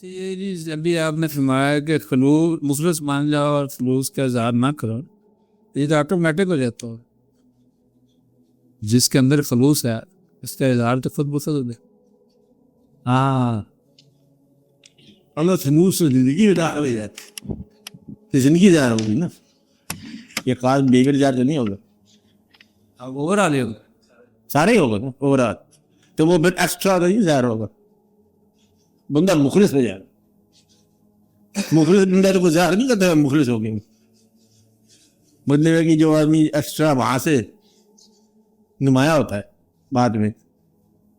جی ابھی آپ نے فرمایا کہ خلوص مخلص مان جاؤ اور خلوص کا اظہار نہ کرو، یہ تو آٹومیٹک ہو جاتا ہو. جس کے اندر خلوص ہے اس کا اظہار تو خود بخود ہو جائے. ہاں اللہ خلوص سے زندگی میں داخل ہو جاتی تو زندگی ظاہر ہوگی نا. یہ خاص بیگر جار تو نہیں ہوگا، اب اوور آل ہوگا، سارے ہی ہوگا نا اوور آل. تو وہ پھر ایکسٹرا نہیں ظاہر ہوگا، بندہ مخلص ہو جائے گا. مخلص بندہ تو کوئی ظاہر نہیں کرتا مخلص ہو گئے. مطلب ہے کہ جو آدمی ایکسٹرا وہاں سے نمایاں ہوتا ہے بعد میں،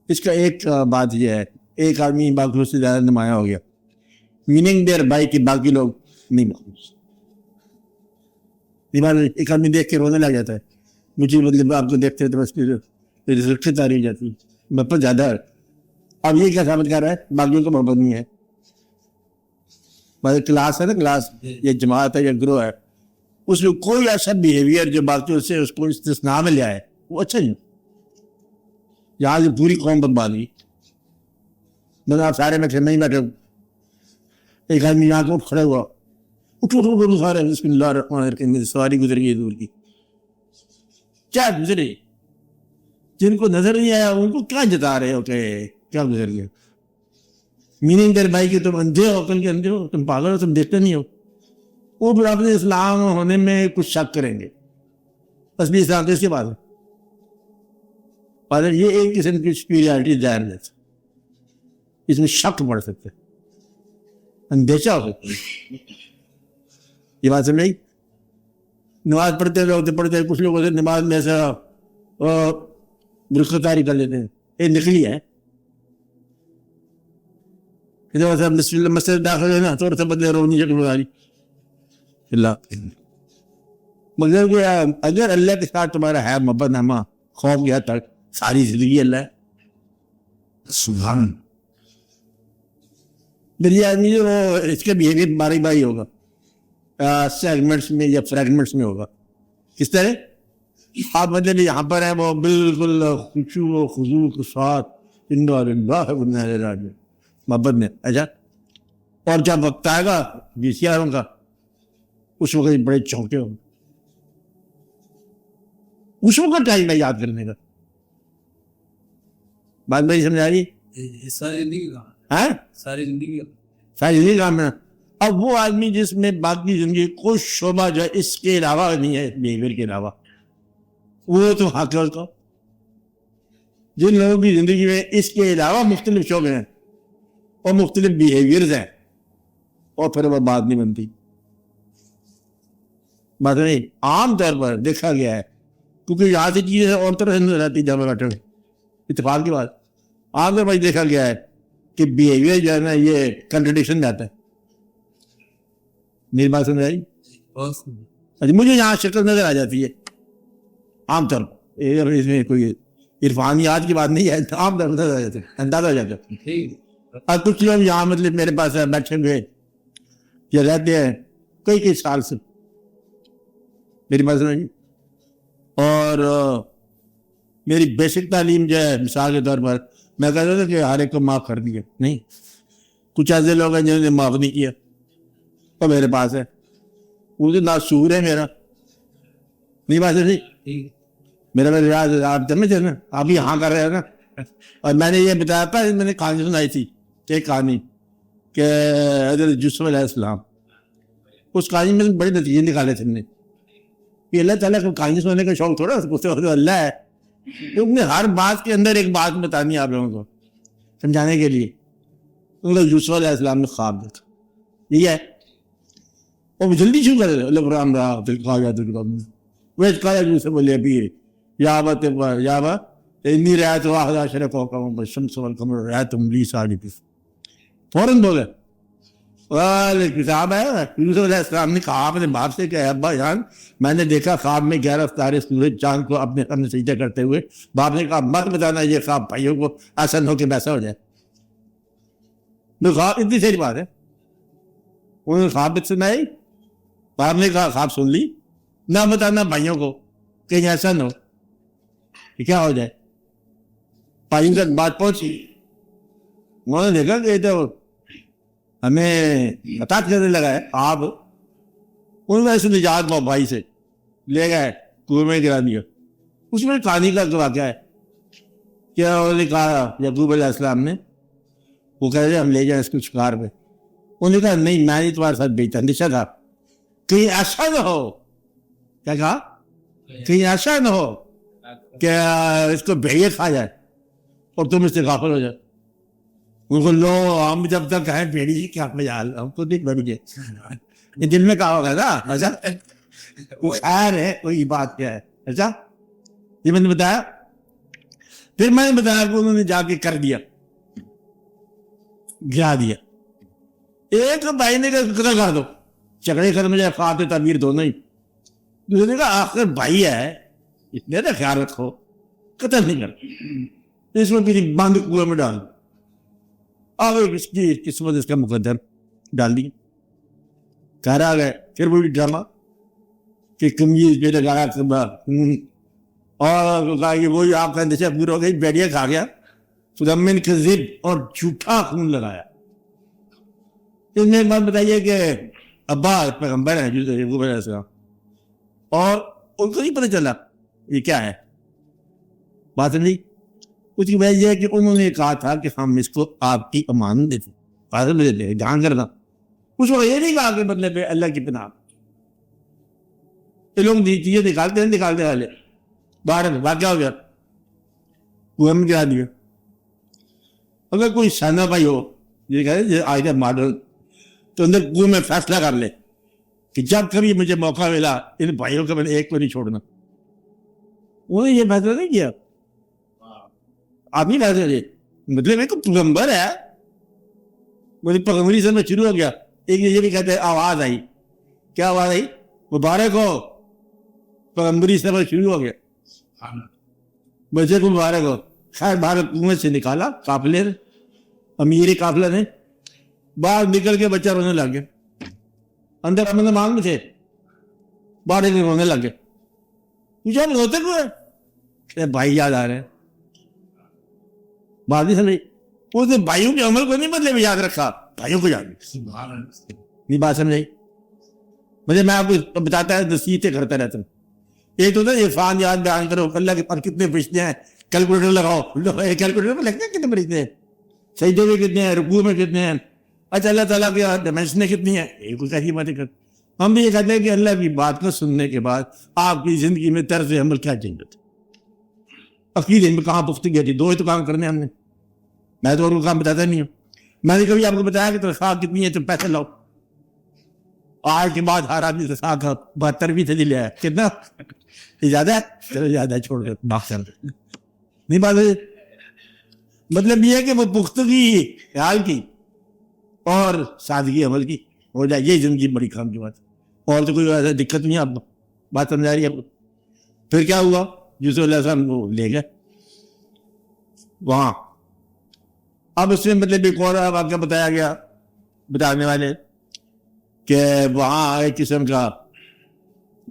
اس کا ایک بات یہ ہے، ایک آدمی باقیوں سے زیادہ نمایاں ہو گیا، میننگ دیر بائی کہ باقی لوگ نہیں مخلص. ایک آدمی دیکھ کے رونے لگ جاتا ہے، مجھے مطلب آپ کو دیکھتے ہیں تو بس رخصت آ رہی جاتی ہے، محبت زیادہ ہے. اب یہ کیا ثابت کر رہا ہے باقیوں کو محبت نہیں ہے. کلاس ہے نا، کلاس یہ جماعت ہے یا گروہ ہے، اس میں کوئی ایسا بیہیویئر جو باقیوں سے اس کو استثناء میں لے آئے وہ اچھا نہیں. یہاں سے پوری قوم برباد ہوئی. مطلب آپ سارے میں نہیں بیٹھے، ایک آدمی یہاں کو کھڑے ہوا، اٹھو سارے بسم اللہ الرحمن الرحیم، سواری گزر گئی دور کی. کیا گزرے؟ جن کو نظر نہیں آیا ان کو کیا جتا رہے ہو کہ کیا گزر گیا؟ میننگ در بھائی کہ تم اندھے ہو، کل کے اندھے ہو، تم پاگل ہو، تم دیکھتے نہیں ہو. وہ پھر اپنے اسلام ہونے میں کچھ شک کریں گے. اصلی اسلام تو اس کے بعد ہے. یہ ایک قسم کی سپیریارٹی ظاہر ہے، اس میں شک پڑ سکتے، اندیشہ ہو سکتا ہے. یہ بات سمجھ؟ نماز پڑھتے لوگ تو پڑھتے ہیں، کچھ لوگ نماز میں ایسا برخطاری کر لیتے ہیں، یہ نکلی ہے. مسجد داخل ہے نا، تھوڑا سا بدلے رونی شکل بتا رہی اللہ. مگر اگر اللہ کے ساتھ تمہارا ہے محبت نامہ خوف گیا تک، ساری زندگی اللہ ہے. سبحان. میری آدمی جو اس کا بیہیویئر باری باری ہوگا، سیگمنٹس میں یا فریگمنٹس میں ہوگا. کس طرح آپ مطلب یہاں پر ہیں وہ بالکل خشوع و خضوع کے ساتھ محبت میں. اچھا، اور جب وقت آئے گا VCR کا، اس وقت بڑے چونکے ہوں گے. اس وقت ٹائم ہے یاد کرنے کا. بات میری سمجھ آ رہی؟ ساری زندگی کا، ہاں ساری زندگی کا، ساری زندگی کام ہے. اب وہ آدمی جس میں باقی زندگی کوئی شعبہ جو ہے اس کے علاوہ نہیں ہے، بیہیویئر کے علاوہ، وہ تو حق ہے اس کا. جن لوگوں کی زندگی میں اس کے علاوہ مختلف شعبے ہیں اور مختلف بیہیویئرز ہیں، اور پھر وہ بات نہیں بنتی. بات نہیں. عام طور پر دیکھا گیا ہے، کیونکہ یہاں سے چیزیں اور طرح سے رہتی جب بیٹھے ہوئے، اتفاق کی بات، عام طور پر دیکھا گیا ہے کہ بیہیویئر جو ہے نا یہ کنٹرڈکشن میں آتا ہے. میری بات سمجھ آئی؟ مجھے یہاں شکل نظر آ جاتی ہے عام طور پر، اس میں کوئی عرفانیات کی بات نہیں ہے، عام طور پر نظر آ جاتے ہیں، اندازہ ہو جاتا ہے. اور کچھ لوگ یہاں مطلب میرے پاس بیٹھے ہوئے یا رہتے ہیں کئی سال سے، میری بات سمجھ. اور میری بیسک تعلیم جو ہے مثال کے طور پر میں کہتا تھا کہ ہر ایک کو معاف کر دیا. نہیں، کچھ ایسے لوگ ہیں جنہوں نے معاف نہیں کیا، اور میرے پاس ہے، وہ تو ناسور ہے میرا. نہیں بات نہیں، میرا ریاض آپ سمجھتے نا، آپ یہاں کر رہے ہیں نا. اور میں نے یہ بتایا تھا، میں نے کہانی سنائی تھی ایک کہانی کہ حضرت یوسف علیہ السلام، اس کہانی میں بڑے نتیجے نکالے تھے. کہ اللہ تعالیٰ کو کہانی سننے کا شوق تھوڑا اللہ ہے، کیونکہ نے ہر بات کے اندر ایک بات بتانی ہے آپ لوگوں کو سمجھانے کے لیے. یوسف علیہ السلام نے خواب دیکھا، یہ ہے، اور جلدی شروع کر اللہ رام رہا یوسف بولے ابھی یا بات انی رعایت واحد اشرف الشمس والقمر رعایت لی صادق، فوراً بولے کتاب ہے. یوسف علیہ السلام نے کہا اپنے باپ سے کہ ابا جان میں نے دیکھا خواب میں 11 ستارے سورج چاند کو اپنے سامنے سجدہ کرتے ہوئے. باپ نے کہا مت بتانا یہ خواب بھائیوں کو ایسا نہ ہو کہ ویسا ہو جائے. خواب اتنی ساری بات ہے، انہوں نے خواب سنائی، باپ نے کہا خواب سن لی، نہ بتانا بھائیوں کو کہیں ایسا نہ ہو کہ کیا ہو جائے. بھائیوں تک بات پہنچی، انہوں نے دیکھا کہ ہمیں خطاب کرنے لگا ہے آپ ان میں سے نجات پاؤ بھائی سے لے گئے کنویں میں گرا دیا. اس میں کہانی کا واقعہ ہے کیا انہوں نے کہا یعقوب علیہ السلام نے وہ کہہ رہے ہم لے جائیں اس کو شکار پہ. انہوں نے کہا نہیں میں نہیں تمہارے ساتھ بیچتا اندیشہ تھا کہیں ایسا نہ ہو. کیا کہا کہیں ایسا نہ ہو کہ اس کو بھیڑیے کھا جائے اور تم اس سے غافل ہو جائے. ان کو لو ہم جب تک ہیں بھیڑی جی کیا مجال ہم کو نہیں بڑھے یہ دل میں کہا ہوگا نا. اچھا وہ خیر ہے کوئی بات کیا ہے. اچھا یہ میں نے بتایا. پھر میں نے بتایا کہ انہوں نے جا کے کر دیا گرا دیا. ایک بھائی نے کہا قتل کر دو جھگڑے ختم جائے فاتح تعبیر دونوں ہی. دوسرے نے کہا آخر بھائی ہے اتنے نا خیال رکھو قتل نہیں کر اس میں پھر بند کنویں میں ڈال دو. اب اس کی قسمت اس کا مقدر ڈال دی. گھر آ گئے پھر وہی ڈرامہ کہ کمیز پہ لگایا اور کہا کہ وہی آپ کا اندیشہ پورا ہو گئی بیڑیا کھا گیا فدمن کذب اور جھوٹا خون لگایا. اس میں ایک بات بتائیے کہ ابا پیغمبر ہیں یعقوب علیہ السلام اور ان کو نہیں پتہ چلا یہ کیا ہے بات نہیں. اس کی وجہ یہ ہے کہ انہوں نے کہا تھا کہ ہم اس کو آپ کی امانت دیتے فاضل میں دیتے جان کرنا. اس وقت یہ نہیں کہا کہ مطلب اللہ کی پناہ یہ لوگ چیزیں نکالتے والے باہر میں واقعہ ہو گیا کنویں میں گرا دیا. اگر کوئی سینا بھائی ہو یہ کہتے آج ماڈل تو اندر کنویں میں فیصلہ کر لے کہ جب کبھی مجھے موقع ملا ان بھائیوں کا میں نے ایک کو نہیں چھوڑنا. انہوں نے یہ فیصلہ نہیں کیا. آپ نہیں کہتے تھے مطلب ایک پیغمبر ہے مجھے پیغمبری سے میں شروع ہو گیا. ایک یہ بھی کہتے ہیں آواز آئی کیا آواز آئی مبارک ہو پیغمبری سے میں شروع ہو گیا بچے کو مبارک ہو. خیر باہر کنویں سے نکالا قافلے امیر قافلہ نے باہر نکل کے بچہ رونے لگ گیا. اندر امن مانگ میں تھے باہر رونے لگ گئے. پوچھا روتے کو بھائی یاد آ رہے ہیں بات نہیں سمجھ. اس نے بھائیوں کے عمل کو نہیں مطلب یاد رکھا بھائیوں کو یاد نہیں بات سمجھائی. مجھے میں آپ کو بتاتا ہے نصیحتیں کرتا رہتا ہوں. ایک تو نا عرفان یاد بیان کرو اللہ کے پاس کتنے فرشتے ہیں کیلکولیٹر لگاؤ کیلکولیٹر میں لگتے ہیں کتنے فرشتے ہیں سجدوں میں کتنے ہیں رکوع میں کتنے ہیں. اچھا اللہ تعالیٰ کی ڈائمینشنیں کتنی ہیں یہ کچھ ایسی باتیں کرتے. ہم بھی یہ کہتے ہیں کہ اللہ کی بات کو سننے کے بعد آپ کی زندگی میں طرز عمل کیا چینج ہوتا ہے. عقیدے میں کہاں پختگی تھی دو ہی تو کام کرنے ہم نے. میں تو اور کو کام بتاتا نہیں ہوں. میں نے کبھی آپ کو بتایا کہ تنخواہ کتنی ہے تو پیسے لاؤ. آج کے بعد ہر آدمی تنخواہ کا 72% لے آیا کتنا زیادہ ہے چلو زیادہ چھوڑ دے نہیں بات ہے. مطلب یہ ہے کہ وہ پختگی خیال کی اور سادگی عمل کی ہو جائے یہ زندگی بڑی کام کی بات. اور تو کوئی ایسا دقت نہیں ہے. آپ بات سمجھا رہی ہے آپ کو. پھر کیا ہوا یوسف علیہ السلام کو لے گئے وہاں. اب اس میں مطلب ایک اور واقعہ بتایا گیا بتانے والے کہ وہاں ایک قسم کا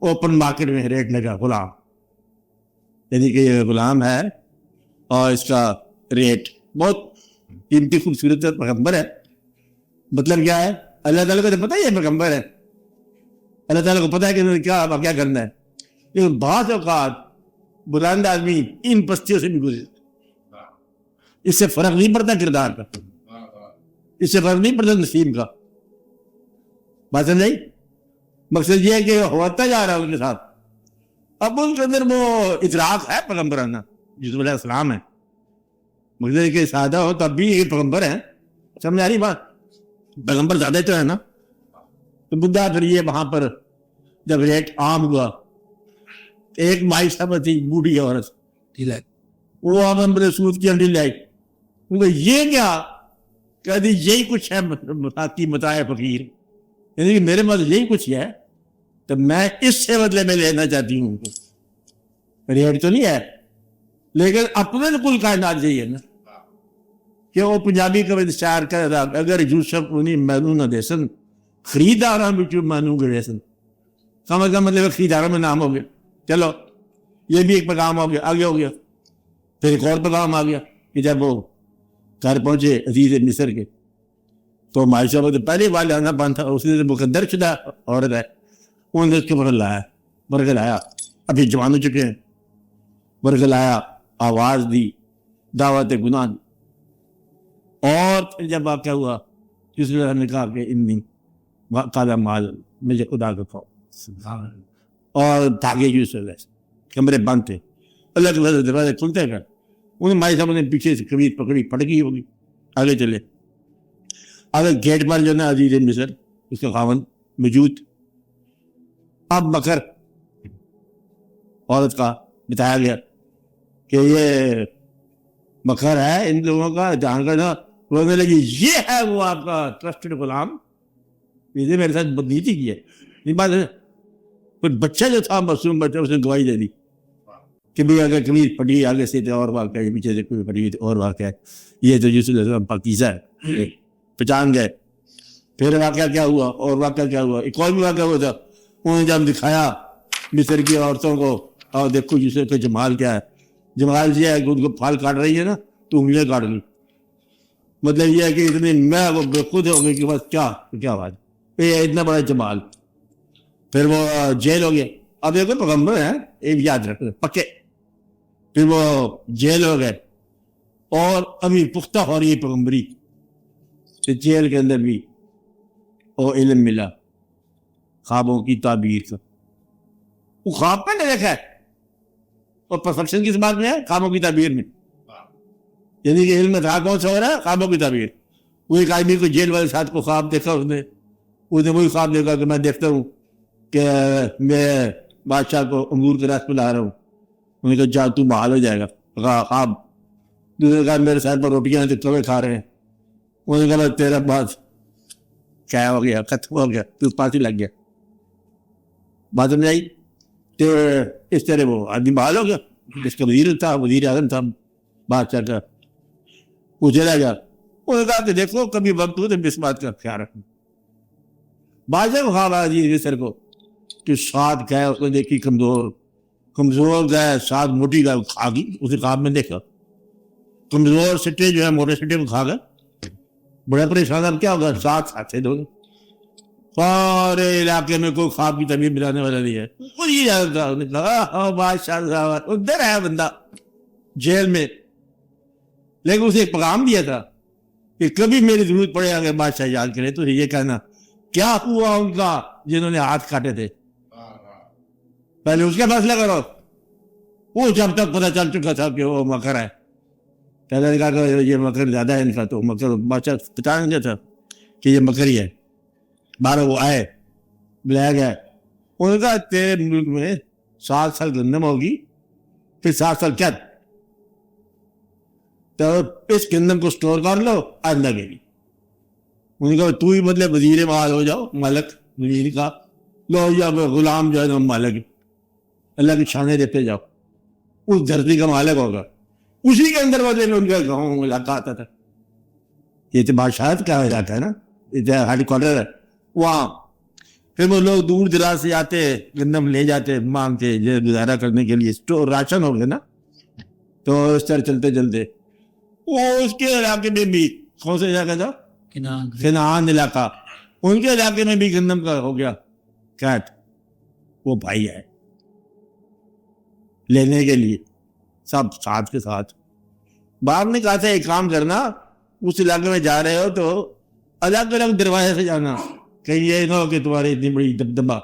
اوپن مارکیٹ میں ریٹ لگا غلام یعنی کہ یہ غلام ہے اور اس کا ریٹ بہت قیمتی خوبصورت پیغمبر ہے. مطلب کیا ہے اللہ تعالیٰ کو تو پتہ ہی ہے پیغمبر ہے. اللہ تعالیٰ کو پتہ ہے کہ کیا کیا کرنا ہے. لیکن بعض اوقات بلند آدمی ان پستیوں سے بھی گزرے اس سے فرق نہیں پڑتا کردار کا اس سے فرق نہیں پڑتا نصیب کا. بات سمجھائی. مقصد یہ ہے کہ ہوتا جا رہا ہے ان کے ساتھ. اب ان کے اندر وہ ادراک ہے پیغمبرانہ یوسف علیہ السلام ہے. مقصد کہ سادہ ہو تب بھی یہ پیغمبر ہیں. سمجھ آ رہی بات. پیغمبر زیادہ تو ہے نا. تو بدھا پھر یہ وہاں پر جب ریٹ عام ہوا ایک مائی صاحب تھی بوڑھی عورت وہ آمن رسول کی انڈی لائی. یہ کیا کہتی یہی کچھ ہے متاع فقیر یعنی کہ میرے مطلب یہی کچھ ہے تو میں اس سے بدلے میں لینا چاہتی ہوں. ریٹ تو نہیں ہے لیکن اپنے کل کائنات یہی ہے نا کہ وہ پنجابی کا شاعر کہہ رہا اگر یوسف انہیں مینو نہ دیسن خریداراں بچوں مینو گے دیسن. سمجھ کا مطلب خریداراں میں نام ہو گیا. چلو یہ بھی ایک پیغام ہو گیا آگے ہو گیا. پھر ایک اور پیغام آ گیا کہ جب وہ گھر پہنچے عزیز مصر کے تو معاشرہ میں تو پہلے والے آنا بند تھا, اس نے مقدر شدہ عورت ہے, انہوں نے اس کے برگل آیا, ابھی جوان ہو چکے ہیں, برگل آیا, آواز دی, دعوت گناہ دی. اور پھر جب واقعہ ہوا کس نے کہا کہ انی کالا مال, مجھے خدا کا خوف, اور دھاگے یوز ہو گئے, کمرے بند تھے, اللہ کے دروازے کھلتے گئے. انہیں مائی صاحب نے پیچھے سے قمیض پکڑی, پھٹ گئی ہوگی, آگے چلے. اگر گیٹ پر جو نا عزیز مصر اس کا خاوند موجود. اب مکر عورت کا بتایا گیا کہ یہ مکر ہے ان لوگوں کا, جان کر نا رونے لگی, یہ ہے وہ آپ کا ٹرسٹڈ غلام, یہ میرے ساتھ بدنیتی کی ہے. یہ بات ہے. پھر بچہ جو تھا معصوم بچہ, اس نے گواہی دے دی کہ بھائی اگر قمیض پھٹی آگے سے تو اور واقعہ ہے, پیچھے سے کوئی پھٹی اور واقعہ ہے, یہ تو یوسف علیہ السلام پاکیزہ ہے, پہچان گئے. پھر واقعہ کیا ہوا, اور واقعہ کیا ہوا, ایک اور بھی واقعہ ہوا تھا. انہوں نے جب دکھایا مصر کی عورتوں کو, اور دیکھو یوسف کا جمال کیا ہے. جمال یہ ہے کہ ان کو پھال کاٹ رہی ہے نا تو انگلیاں کاٹ لی, مطلب یہ ہے کہ اتنی میں وہ بے خود ہو گئی کہ بس کیا بات, یہ اتنا بڑا جمال. پھر وہ جیل ہو گیا. اب ایک پیغمبر ہیں, ایک یاد رکھنا پکے. پھر وہ جیل ہو گئے, اور ابھی پختہ ہو رہی ہے پیغمبری. تو جیل کے اندر بھی وہ علم ملا خوابوں کی تعبیر کا. وہ خواب میں نے دیکھا ہے, اور پرفیکشن کس بات میں ہے, خوابوں کی تعبیر میں. یعنی کہ علم تھا کون سا ہو رہا ہے, خوابوں کی تعبیر. وہ ایک آدمی کو جیل والے ساتھ کو خواب دیکھا, اس نے وہی خواب دیکھا کہ میں دیکھتا ہوں کہ میں بادشاہ کو انگور کے رس پہ لا رہا ہوں. انہوں نے کہا جا تو بحال ہو جائے گا. خواب. دوسرے نے کہا میرے ساتھ پر روٹیاں تو کبے کھا رہے ہیں. انہوں نے کہا تیرا بات کیا ہو گیا, ختم ہو گیا, تو پاس ہی لگ گیا. بات سمجھ آئی. تو اس طرح وہ آدمی بحال ہو گیا. اس کا وزیر تھا, وزیر اعظم تھا بادشاہ کا, وہ چلا گیا. انہوں نے کہا کہ دیکھو کبھی وقت ہو تو اس بات کا خیال رکھنا. بادشاہ کو خواب آیا جی مصر کو کہ سات گائے اس نے دیکھی, کمزور گائے, سات موٹی گائے کھا گئی. اسے خواب میں دیکھا کمزور سٹے جو ہے موٹے سٹے کو کھا گئے. بڑے پریشان, اب کیا ہوگا, سات ساتھ دونوں. سارے علاقے میں کوئی خواب کی تعبیر ملانے والا نہیں ہے. بادشاہ صاحب ادھر ہے بندہ جیل میں, لیکن اسے ایک پیغام دیا تھا کہ کبھی میری ضرورت پڑے اگر بادشاہ یاد کرے تو یہ کہنا کیا ہوا ان کا جنہوں نے ہاتھ کاٹے تھے, پہلے اس کا فیصلہ کرو. وہ جب تک پتہ چل چکا تھا کہ وہ مکر ہے, پہلے نے کہا کہ یہ مکر زیادہ ہے ان کا, تو مکر بادشاہ پہچان گیا تھا کہ یہ مکر ہی ہے. بارہ وہ آئے, بلایا گیا. انہوں نے کہا تیرے ملک میں 7 سال گندم ہوگی, پھر 7 سال کیا, تو اس گندم کو سٹور کر لو آئندہ کے لیے. انہوں نے کہا تو ہی مطلب وزیر مال ہو جاؤ, مالک. وزیر کا لو یا غلام جو ہے نا مالک, اللہ کی چھانے دیتے جاؤ, اس دھرتی کا مالک ہوگا. اسی کے اندر بدلے میں ان کا گاؤں علاقہ آتا تھا. یہ تو بادشاہت کا علاقہ ہے نا, یہ ہیڈ کوارٹر ہے وہاں. پھر وہ لوگ دور دراز سے آتے, گندم لے جاتے, مانگتے گزارا کرنے کے لیے. اسٹور راشن ہو گئے نا, تو اس طرح چلتے چلتے وہ اس کے علاقے میں بھی, کون سا علاقہ تھا, کنعان علاقہ, ان کے علاقے میں بھی گندم کا ہو گیا کیٹ. وہ بھائی ہے لینے کے لیے, سب ساتھ کے ساتھ. باپ نے کہا تھا ایک کام کرنا, اس علاقے میں جا رہے ہو تو الگ الگ دروازے سے جانا, کہیں یہ نہ ہو کہ تمہاری اتنی بڑی دبدبا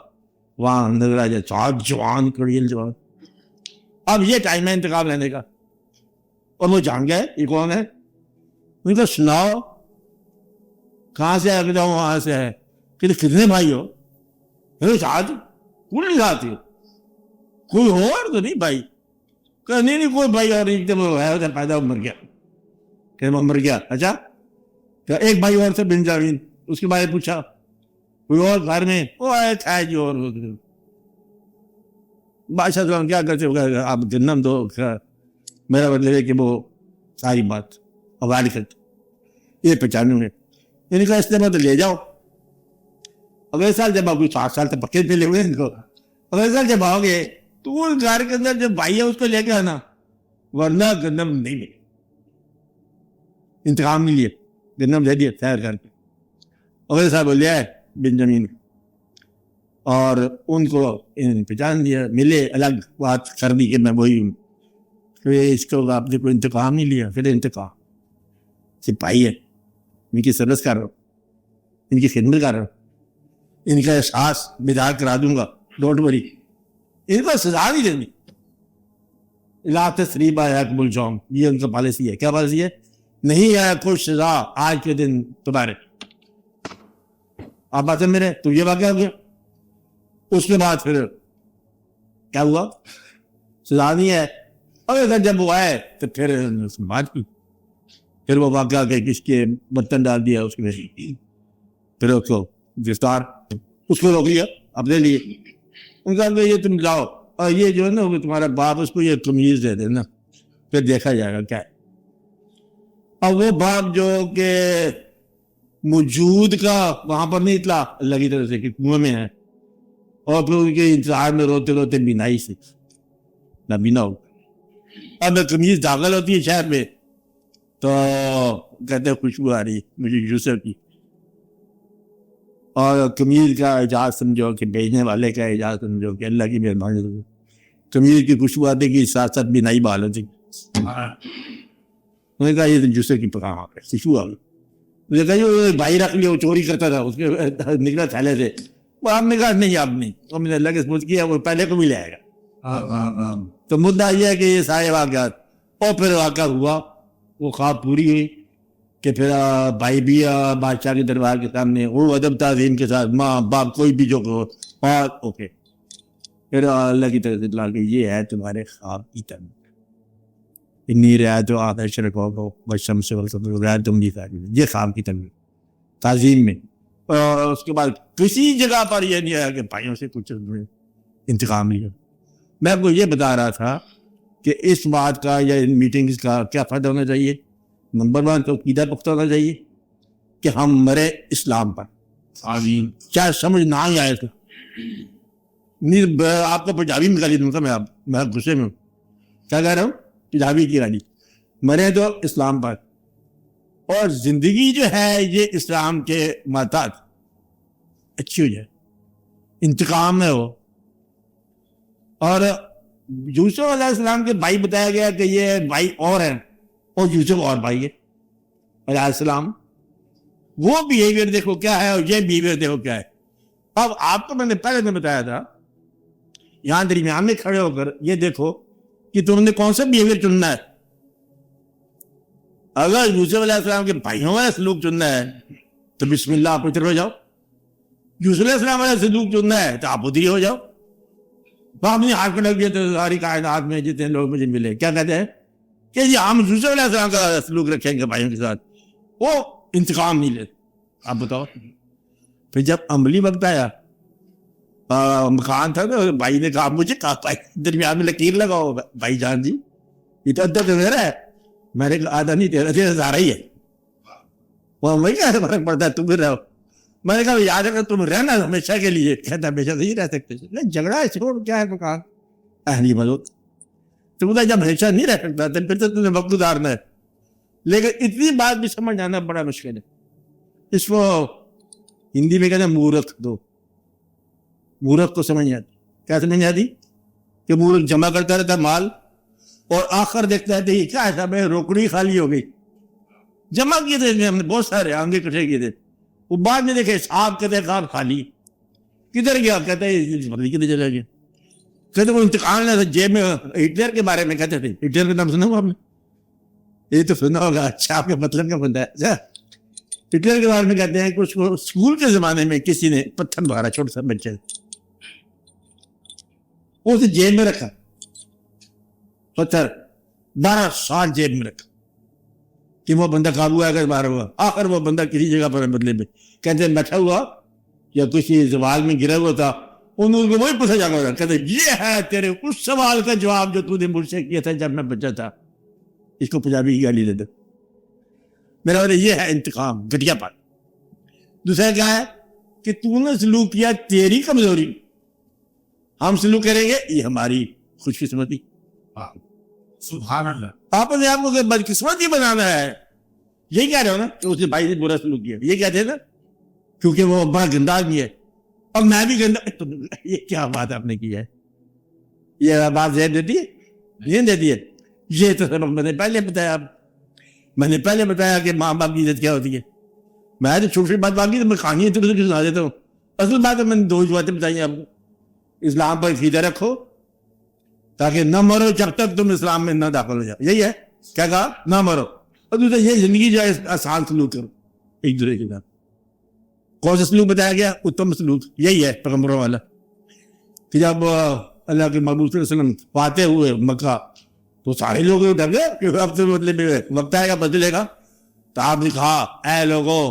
وہاں نظر آ جائے, سات جوان کڑیل جوان. اب یہ ٹائم ہے انتقام لینے کا. اور وہ جان گئے یہ کون ہے. ان کو سناؤ کہاں سے ہے, کہ وہاں سے ہے, کہ کتنے بھائی ہو, ساتھ پورے ساتھ ہی, کوئی اور تو نہیں بھائی, کہ نہیں کوئی بھائی اور ہے, پیدا مر گیا, کہ مر گیا. اچھا کہ ایک بھائی اور سے بنجامین, اس کے بارے میں پوچھا کوئی اور گھر میں, وہ ہے جی اور. بادشاہ صاحب کیا کرتے, آپ گندم دو, میرا مطلب ہے کہ وہ ساری بات حوالے کرتے, یہ پہچانوں گے. یعنی کہ اس طرح تو لے جاؤ. اگلے سال جب آپ 7 سال تک پکے پہ لے ہوئے ان کو, اگلے سال جب آؤ گے تو وہ گھر کے اندر جو بھائی ہے اس کو لے کے آنا, ورنہ گندم نہیں لے. انتقام نہیں لیے, گندم دے دیا تیار کر کے. عقیل صاحب لے آئے بنجامین اور ان کو انہوں نے پہچان دیا, ملے, الگ بات کر دی کہ میں وہی ہوں. کہ اس کو آپ نے کوئی انتقام نہیں لیا. پھر انتقام سپاہی ہے, ان کی سروس کر رہا ہوں, ان کی خدمت کر رہا ہوں, ان کا احساس بیدار کرا دوں گا, ڈونٹ وری. ان کو سزا نہیں دینی. لا تثریب علیکم الجوم, یہ ان کا پالیسی ہے. کیا پالیسی ہے؟ نہیں ہے کوئی سزا آج کے دن تمہارے. آپ بات ہے میرے, تو یہ واقعہ ہو گیا. اس کے بعد پھر کیا ہوا؟ سزا نہیں ہے. اور اگر جب وہ آئے تو پھر بات کی, پھر وہ واقعہ کہ کس کے برتن ڈال دیا اس کے, پھر اس کو گرفتار, اس کو روک لیا اپنے لیے. ان کا یہ تم جاؤ, اور یہ جو ہے نا تمہارا باپ, اس کو یہ تمیز دے دینا, پھر دیکھا جائے گا کیا ہے. اور وہ باپ جو کہ موجود کا وہاں پر نہیں اطلاع اللہ کی طرف سے کہ کنویں میں ہے, اور پھر ان کے انتظار میں روتے روتے بینائی سے نابینا ہو. اب قمیض داخل ہوتی ہے شہر میں تو کہتے ہیں خوشبو آ رہی ہے مجھے یوسف کی, اور قمیض کا اعجاز سمجھو کہ بھیجنے والے کا اعجاز سمجھو کہ اللہ کی مہربانی. قمیض کی خوشبو آتی کہ ساتھ ساتھ بینائی بحال ہوتی. انہوں نے کہا یہ یوسف کی پکا خوشبو آ گئی. مجھے کہا جو بھائی رکھ لیا, وہ چوری کرتا تھا, اس کے نکلا تھیلے سے. وہ آپ نے کہا نہیں آپ نہیں, اور میں نے اللہ کے سپرد کیا, وہ پہلے کو بھی لے آئے گا. تو مدعا یہ ہے کہ یہ سارے واقعات, اور پھر واقعہ ہوا, وہ خواب پوری ہوئی کہ پھر بھائی بھی بادشاہ کے دربار کے سامنے وہ ادب تعظیم کے ساتھ ماں باپ کوئی بھی جو کہو, اور اوکے پھر اللہ کی طرف سے اطلاع کہ یہ ہے تمہارے خواب کی تعبیر. انی رعایت و آخر شرکوں کو بشم سے رعایت تم نہیں تعبیر, یہ خواب کی تعبیر تعظیم میں. اور اس کے بعد کسی جگہ پر یہ نہیں آیا کہ بھائیوں سے کچھ انتقام لیا. میں آپ کو یہ بتا رہا تھا کہ اس بات کا یا ان میٹنگز کا کیا فائدہ ہونا چاہیے. نمبر 1 تو عقیدہ پختہ ہونا چاہیے کہ ہم مرے اسلام پر, چاہے سمجھ نہ ہی آئے. نہیں آپ کو پنجابی میں گالی دوں گا میں غصے میں ہوں. کیا کہہ رہا ہوں؟ پنجابی کی گالی. مرے تو اسلام پر, اور زندگی جو ہے یہ اسلام کے ماتحت اچھی ہو جائے. انتقام ہے وہ. اور یوسف علیہ السلام کے بھائی بتایا گیا کہ یہ بھائی اور ہیں, اور یوسف اور بھائی ہے علیہ السلام. وہ بیہیویئر دیکھو کیا ہے, اور یہ بیہیویئر دیکھو کیا ہے. اب آپ کو میں نے پہلے میں بتایا تھا, یہاں درمیان میں کھڑے ہو کر یہ دیکھو کہ تم نے کون سا بیہیویئر چننا ہے. اگر یوسف علیہ السلام کے بھائیوں والا سلوک چننا ہے تو بسم اللہ آپ ادھر ہو جاؤ. یوسف علیہ السلام والا سلوک چننا ہے تو آپ ادھر ہی ہو جاؤ. آپ نے ہاتھ لگ دیا تو ساری کائنات میں جتنے لوگ مجھے ملے کیا کہتے ہیں کہ جی ہم یوسف علیہ السلام کا سلوک رکھیں گے بھائیوں کے ساتھ, وہ انتقام نہیں لیتے. آپ بتاؤ. پھر جب عملی وقت آیا, مکان تھا تو بھائی نے کہا مجھے کہا بھائی درمیان میں لکیر لگاؤ بھائی جان جی, یہ تو ادھر تو میرا ہے. میں نے کہا آدھا نہیں تیرا سارا ہی ہے. وہ وہی کیا فرق پڑتا ہے, تم بھی رہو. میں نے کہا یاد ہے تم رہنا ہمیشہ کے لیے. کہتا ہمیشہ نہیں رہ سکتے. جھگڑا ہے چھوڑ, کیا ہے مکان اہلی مدد. تو جب ہمیشہ نہیں رہ سکتا تو پھر تو تمہیں وقت گزارنا ہے. لیکن اتنی بات بھی سمجھ جانا بڑا مشکل ہے. اس کو ہندی میں کہتے ہیں مورخ. دو مورخ کو سمجھ نہیں آتی. کیا سمجھ نہیں آتی؟ کہ مورخ جمع کرتا رہتا مال, اور آخر دیکھتا ہے کہ کیا ایسا میں روکڑی خالی ہو گئی. جمع کیے تھے ہم نے بہت سارے آنگے کٹھے کیے تھے. وہ بعد میں دیکھے صاحب کہتے ہیں خالی کدھر گیا, کہتے ہیں کدھر چلا گیا. کہتے وہ انتقام نہ تھا جیب میں. ہٹلر کے بارے میں کہتے تھے, ہٹلر کا نام سنا ہوا آپ نے؟ یہ تو سنا ہوگا. اچھا آپ کے مطلب کا بندہ ہے. ہٹلر کے بارے میں کہتے ہیں کہ اس کو اسکول کے زمانے میں کسی نے پتھر مارا, چھوٹا سا بچہ, وہ اسے جیب میں رکھا پتھر, 12 سال جیب میں رکھا کہ وہ بندہ قابو آئے گا مارا ہوا. آخر وہ بندہ کسی جگہ پر بدلے میں کہتے ہیں بیٹھا ہوا یا کسی زوال میں گرا ہوا تھا, انہوں نے وہی پوچھا جا کر کہتے یہ ہے تیرے اس سوال کا جواب جو تو نے مجھ سے کیا تھا جب میں بچہ تھا. اس کو پنجابی کی گالی دے دو. میرا مطلب یہ ہے انتقام, گھٹیا پن. دوسرا کیا ہے کہ تو نے سلوک کیا تیری کمزوری, ہم سلوک کریں گے یہ ہماری خوش قسمتی. سبحان اللہ. آپ نے آپ کو بدقسمتی بنانا ہے, یہی کہہ رہے ہو نا کہ اس نے بھائی سے برا سلوک کیا, یہ کہتے ہیں نا کیونکہ وہ بڑا گندا آدمی ہے اور میں بھی گندا. یہ کیا بات آپ نے کی ہے؟ یہ بات زید دیتی ہے نہیں دیتی ہے. یہ تو سبق میں نے پہلے بتایا. میں نے پہلے بتایا کہ ماں باپ کی عزت کیا ہوتی ہے. میں تو چھوٹی بات مانگی تو میں کہانی تو سنا دیتا ہوں. اصل بات ہے میں نے 2 باتیں بتائی آپ کو. اسلام پر عقیدہ رکھو تاکہ نہ مرو جب تک تم اسلام میں نہ داخل ہو جاؤ. یہی ہے کیا کہا؟ نہ مرو. اور دوسرا یہ زندگی جو ہے آسان سلوک کرو ایک دوسرے کے ساتھ. کون سا سلوک بتایا گیا؟ اتم سلوک. یہی ہے پیغمبروں والا کہ جب اللہ کے محبوب صلی اللہ علیہ وسلم فاتح ہوئے مکہ تو سارے لوگ ڈر گئے کہ اب تو مطلب وقت آئے گا بدلے گا. تو آپ نے کہا اے لوگوں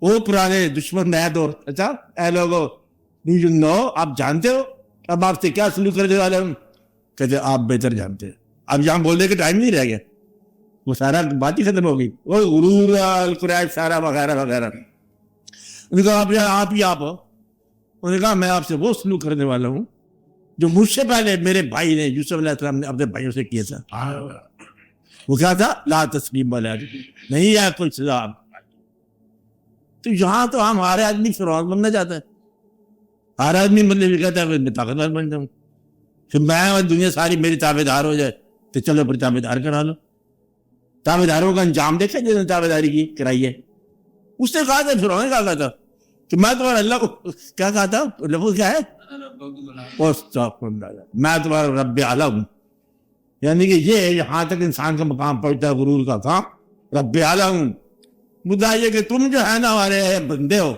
وہ پرانے دشمن نیا دور. اچھا اے لوگوں آپ جانتے ہو اب آپ سے کیا سلوک کرنے والے ہم؟ کہتے آپ بہتر جانتے ہیں. اب یہاں بولنے کا ٹائم نہیں رہ گیا. وہ سارا بات ہی ختم ہو گئی. وہ غرور القریش سارا وغیرہ وغیرہ. انہوں نے کہا آپ ہی آپ ہو. انہوں نے کہا میں آپ سے وہ سلوک کرنے والا ہوں جو مجھ سے پہلے میرے بھائی نے یوسف علیہ السلام نے اپنے بھائیوں سے کیا تھا. وہ کیا تھا؟ لا تسلیم علیہ, نہیں ہے کوئی سزا. تو یہاں تو ہمارے آدمی فرعون بننا چاہتا ہے. ہر آدمی مطلب یہ کہتا ہے میں طاقتور بن جاؤں, پھر میں اور دنیا ساری میری تابع دار ہو جائے تو چلو پھر تابع دار کرا لو. تابع داروں کا انجام دیکھا جس نے تابع داری کی کرائی ہے. اس نے کہا تھا فرعون نے کہا تھا کہ میں تمہارا اللہ کو کیا کہا تھا لفظ کیا ہے؟ میں تمہارا رب اعلیٰ ہوں. یعنی کہ یہ یہاں تک انسان کا مقام پہنچتا ہے غرور کا کام. رب اعلیٰ ہوں. مدعا یہ کہ تم جو ہے نا ہمارے بندے ہو.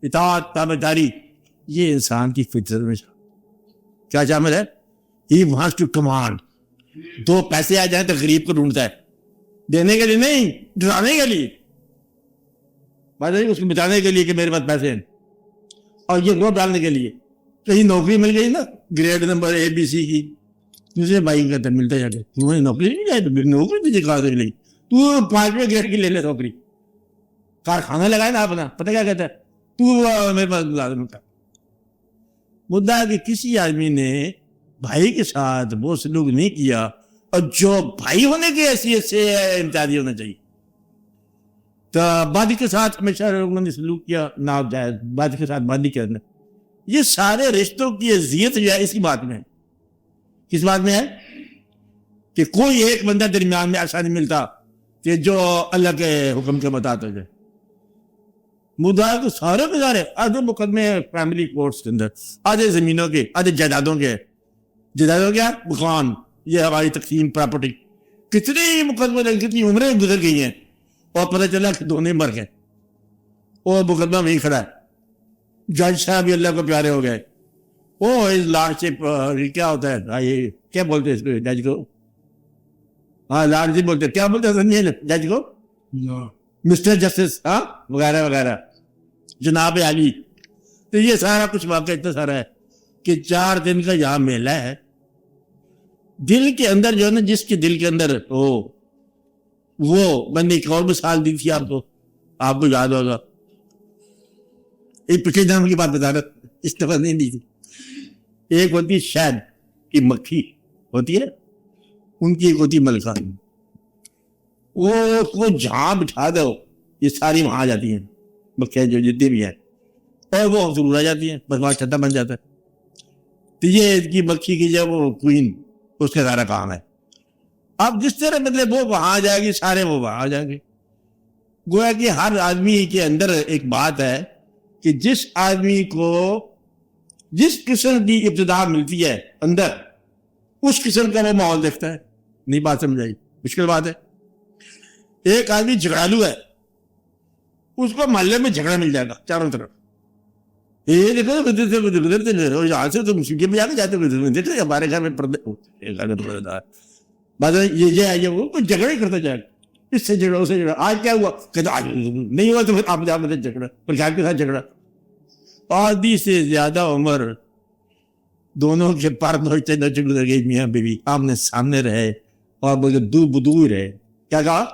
اطاعت تابع داری یہ انسان کی فطرت میں کیا شامل ہے. He wants to command. 2 پیسے آ جائیں تو غریب کو ڈھونڈتا ہے, دینے کے لیے نہیں, ڈرانے کے لیے. بات ہے اس کو بتانے کے لیے کہ میرے پاس پیسے ہیں, اور یہ روپ ڈالنے کے لیے. کہیں نوکری مل گئی نا گریڈ نمبر ABC کی, دوسرے بھائی کہتا ملتا جا کے تمہیں نوکری نہیں جائے تو میری نوکری تجھے کہاں سے ملے گی؟ تو 5ویں گریڈ کی لے لے نوکری. کارخانہ لگائے نا اپنا, پتہ کیا کہتا ہے تو میرے پاس لازم کا. مدعا ہے کہ کسی آدمی نے بھائی کے ساتھ وہ سلوک نہیں کیا, اور جو بھائی ہونے کی حیثیت سے امتیازی ہونا چاہیے. تو بادی کے ساتھ ہمیشہ لوگوں نے سلوک کیا ناجائز, بادی کے ساتھ بادی کرنا. یہ سارے رشتوں کی اذیت جو ہے اسی بات میں ہے. کس بات میں ہے؟ کہ کوئی ایک بندہ درمیان میں ایسا نہیں ملتا کہ جو اللہ کے حکم کے مطابق ہو جائے. مدعا تو سارے کے سارے آدھے مقدمے فیملی کورٹس کے اندر, آدھے زمینوں کے, آدھے جائیدادوں کے. جائیدادوں کیا مکان, یہ ہماری تقسیم پراپرٹی. کتنے مقدمے کتنی عمریں گزر گئی ہیں اور پتہ چلا کہ دونوں مر گئے اور مقدمہ وہیں کھڑا ہے. جج صاحب بھی اللہ کو پیارے ہو گئے. وہ از لارڈشپ کیا ہوتا ہے, یہ کیا بولتے ہیں اس کو جج کو؟ ہاں لارڈشپ بولتے ہیں. کیا بولتے ہیں جج کو؟ مسٹر جسٹس ہاں وغیرہ وغیرہ, جناب عالی. تو یہ سارا کچھ واقعہ اتنا سارا ہے کہ 4 دن کا یہاں میلہ ہے. دل کے اندر جو ہے نا, جس کے دل کے اندر وہ میں نے ایک اور مثال دی تھی آپ کو یاد ہوگا. ایک پچھلے جنم کی بات بتا رہا, اس دفعہ نہیں دی تھی. ایک ہوتی ہے شہد کی مکھی ہوتی ہے, ان کی ایک ہوتی ہے ملکہ. وہ جہاں بٹھا دو یہ ساری وہاں آ جاتی ہیں مکھیاں جو جتنی بھی ہیں, اور وہ ضرور آ جاتی ہیں, بس وہاں چھتا بن جاتا ہے. تو یہ اس کی مکھی کی جو وہ کوئین, اس کا سارا کام ہے. اب جس طرح مطلب وہ وہاں آ جائے گی, سارے وہ وہاں آ جائیں گے. گویا کہ ہر آدمی کے اندر ایک بات ہے کہ جس آدمی کو جس قسم کی ابتدا ملتی ہے اندر, اس قسم کا وہ ماحول دیکھتا ہے. نہیں بات سمجھ آئی؟ مشکل بات ہے. ایک آدمی جھگڑالو ہے, اس کو محلے میں جھگڑا مل جائے گا چاروں طرف. یہ دیکھو یہاں سے تم سیٹی میں جا کے جاتے ہو, ہمارے گھر میں پردے بات یہ ہے, یہ وہ جھگڑا ہی کرتا جائے گا. اس سے جھگڑا, اس سے جھگڑا. آج کیا ہوا کہتے آج نہیں ہوا تو پھر آپ جا جھگڑا, پریشان کے ساتھ جھگڑا. آدھی سے زیادہ عمر دونوں کے پر نوچتے نوچتے گزر گئی. میاں بیوی آمنے سامنے رہے اور بولے دو بدو رہے. کیا کہا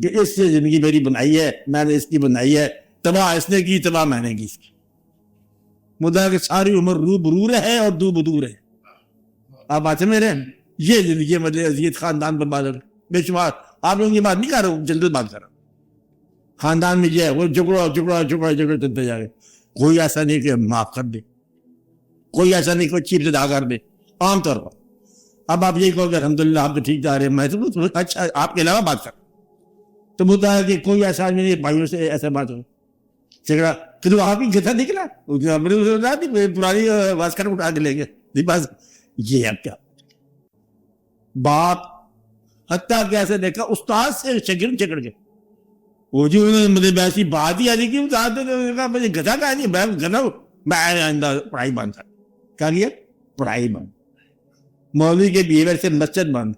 کہ اس سے زندگی میری بنائی ہے, میں نے اس کی بنائی ہے, تباہ اس نے کی, تباہ میں نے کی. مدعا کہ ساری عمر رو برو رہے اور دو بدو رہے. آپ بات سمجھ رہے ہیں؟ یہ زندگی مطلب اذیت خاندان پر بات بے شمار. آپ لوگوں کی بات نہیں کر رہا ہوں, جلد بات کر رہا ہوں. خاندان میں یہ ہے وہ جھگڑا چلتے جا رہے. کوئی ایسا نہیں کہ معاف کر دے, کوئی ایسا نہیں کوئی چیپ ادا کر دے عام طور پر. اب آپ یہی کہو کہ الحمدللہ آپ تو ٹھیک جا رہے ہیں, میں تو اچھا آپ کے علاوہ بات کر تو ہوتا ہے کہ کوئی ایسا آدمی نہیں بھائیوں سے ایسا بات ہو جھگڑا کہ تو آپ ہی گھٹا نکلا پرانی واس کر اٹھا کے لے گئے بس. یہ اب کیا باپ حتیٰ کہ ایسے دیکھا استاد سے شاگرد جھگڑ گئے, وہ جو مطلب ایسی بات ہی آئی کہ استاد نے کہا مجھے گدھا کہا نہیں, میں گدھا ہوں, میں آئندہ پڑھائی بند تھا. کیا کیا پڑھائی بند, مولوی کے بیہیویئر سے مسجد بند,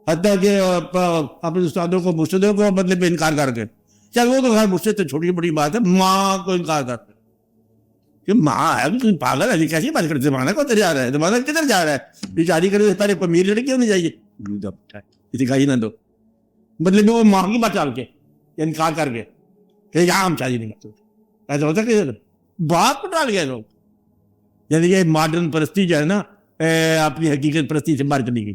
حتیٰ کہ اپنے استادوں کو مرشدوں کو مطلب انکار کر کے, چل وہ تو خیر مرشد تو چھوٹی بڑی بات ہے, ماں کو انکار کرتے کہ ماں ہے تو پاگل ہے کیسی بات کرتے, زمانہ کو ادھر جا رہا ہے, زمانہ کدھر جا رہا ہے, یہ شادی کرنے سے پہلے امیر لڑکی ہونے چاہیے, دکھائی نہ دو مطلب وہ ماں کی بات ڈال کے انکار کر کے کہ یہاں ہم شادی نہیں کرتے. ایسا ہوتا کہ باپ کو ڈال گئے لوگ. یعنی یہ ماڈرن پرستی جو ہے نا اپنی حقیقت پرستی سے باہر چلی گئی.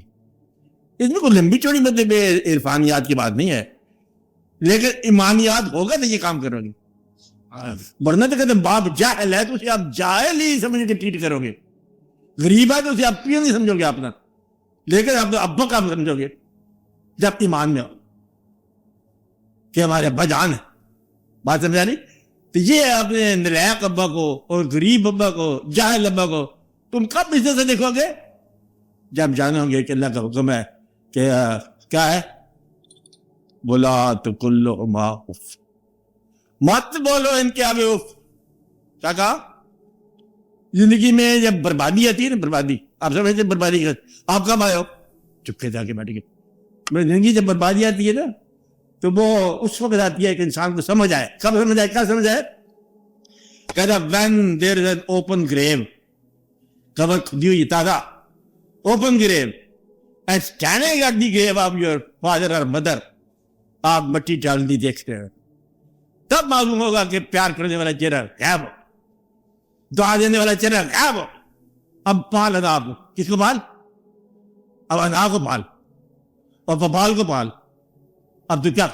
اس میں کوئی لمبی چوڑی مطلب عرفانیات کی بات نہیں ہے, لیکن ایمانیات ہوگا تو یہ کام کرو گے, ورنہ تو کہتے ہیں باپ جاہل ہے تو اسے آپ جاہل ہی سمجھ کے ٹریٹ کرو گے, غریب ہے تو اسے آپ پیو نہیں سمجھو گے اپنا, لیکن آپ ابا کا سمجھو گے جب ایمان میں ہو کہ ہمارے ابا جان ہے. بات سمجھا نہیں؟ تو یہ اپنے نلائق ابا کو اور غریب ابا کو جاہل ابا کو تم کب اس سے دیکھو گے؟ جب جانو گے کہ اللہ کا حکم ہے کہ کیا ہے, بولا تو کلو اف, مت بولو ان کے آگے اف. کیا کہا؟ زندگی میں جب بربادی آتی ہے نا, بربادی آپ سمجھتے بربادی کا آپ کب آئے ہو؟ چپکے جا کے بیٹھ گئے. زندگی جب بربادی آتی ہے نا تو وہ اس وقت آتی ہے کہ انسان کو سمجھ آئے. کب سمجھ آئے؟ کیا سمجھ آئے؟ کہتا when there is an open grave, قبر کھدی ہوئی تازہ open grave and standing at the grave of your father or mother, آپ مٹی ڈالتی دیکھتے ہیں تب معلوم ہوگا کہ پیار کرنے والا چہرہ غائب ہو, دعا دینے والا چہرہ غائب ہو. اب پال ادا آپ کس کو پال؟ اب انا کو پال اور ببال کو پال. اب تو کیا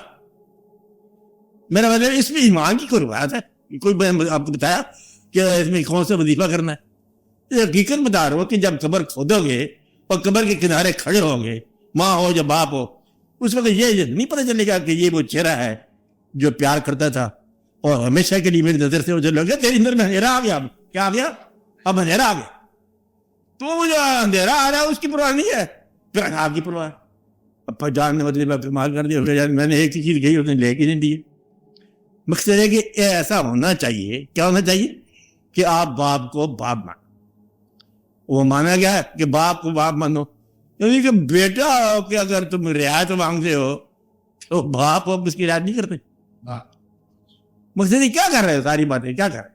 میرا مطلب اس میں ایمان کی کوئی روایت ہے؟ کوئی میں آپ کو بتایا کہ اس میں کون سا وظیفہ کرنا ہے؟ یہ حقیقت بتا رہا ہو کہ جب قبر کھودو گے اور قبر کے کنارے کھڑے ہوں گے, ماں ہو یا باپ ہو, اس وقت یہ نہیں پتہ چلے گا کہ یہ وہ چہرہ ہے جو پیار کرتا تھا اور ہمیشہ کے لیے میری نظر سے وہ چلو گیا. تیری اندر میں اندھیرا آ گیا. اب کیا آ گیا؟ اب اندھیرا آ گیا. تو جو اندھیرا آ رہا ہے اس کی پرواہ نہیں ہے, پھر آپ کی پرواہ ہے. اب جان نے مطلب استعمال کر دیا, میں نے ایک ہی چیز کہی, اس نے لے کے نہیں دی. مقصد ہے کہ ایسا ہونا چاہیے. کیا ہونا چاہیے؟ کہ آپ باپ کو باپ مانو. وہ مانا گیا ہے کہ باپ کو باپ مانو, یعنی کہ بیٹا ہو کہ اگر تم رعایت مانگتے ہو تو باپ اس کی رعایت نہیں کرتے. مقصد ہے کیا کر رہے ہیں ساری باتیں کیا کر رہے ہیں؟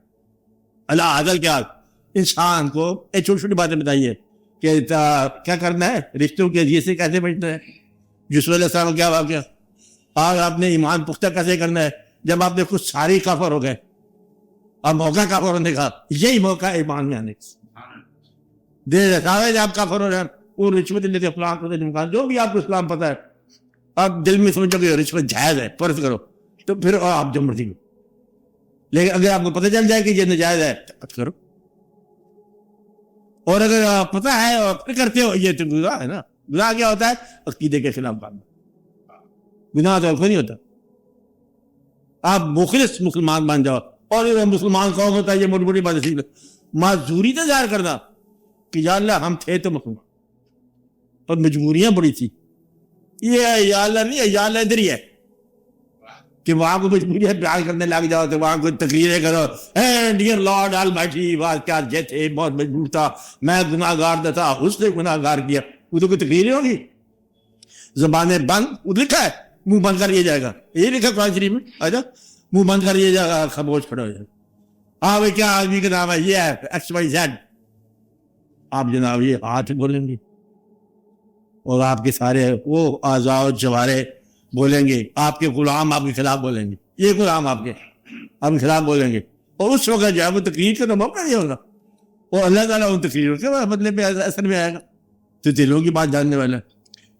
اللہ عدل کیا انسان کو ایک چھوٹی چھوٹی باتیں بتائیے کہ کیا کرنا ہے, رشتوں کے ذریعے سے کیسے بچنا ہے. یوسف علیہ السلام کیا واقعہ, اور آپ نے ایمان پختہ کیسے کرنا ہے جب آپ نے خود ساری کافر ہو گئے. اب موقع کافر ہونے کا, یہی موقع ہے ایمان میں آنے کا. دیر آپ کافر ہو رہے ہیں, وہ رشوت لیتے فلاں جو بھی آپ کو اسلام پتہ ہے, آپ دل میں سمجھو کہ رشوت جائز ہے, فرض کرو, تو پھر آپ جو مرضی کرو. لیکن اگر آپ کو پتہ چل جائے کہ یہ ناجائز ہے تو مت کرو, اور اگر پتہ ہے اور پھر کرتے ہو یہ تو گناہ ہے نا. گناہ کیا ہوتا ہے؟ عقیدے کے خلاف کام. گناہ تو کوئی نہیں ہوتا. آپ مخلص مسلمان بن جاؤ, اور مسلمان کون ہوتا ہے یہ موٹی موٹی بات ہے, معذوری تو ظاہر کرنا کہ یا اللہ ہم تھے تو مسلمان اور مجبوریاں بڑی تھی. یہ یا اللہ نہیں ہے, یا اللہ ادھر ہی ہے کہ وہاں کو مجبوریاں بیان کرنے لگ جاؤ تو وہاں کوئی تقریریں کرو, ڈیئر لارڈ آلمائٹی واز کیا جے تھے, بہت مجبور تھا, میں گناہ گار تھا, اس نے گناہ گار کیا. وہ تو کوئی تقریریں ہوگی؟ زبانیں بند, وہ لکھا ہے منہ بند کر دیا جائے گا, یہ لکھا قرآن شریف میں, آجا منہ بند کر دیا جائے گا, خاموش کھڑا ہو جائے گا. ہاں بھائی کیا آدمی کا نام ہے, یہ ہے ایکس وائی زیڈ. آپ جناب یہ ہاتھ بولیں گے اور آپ کے سارے وہ اعضاء و جوارے بولیں گے, آپ کے غلام آپ کے خلاف بولیں گے, یہ غلام آپ کے خلاف بولیں گے. اور اس وقت جو ہے وہ تقریر کا تو موقع نہیں ہوگا, اور اللہ تعالیٰ ان تقریروں کے بدلے میں اثر میں آئے گا. تو دلوں کی بات جاننے والا ہے.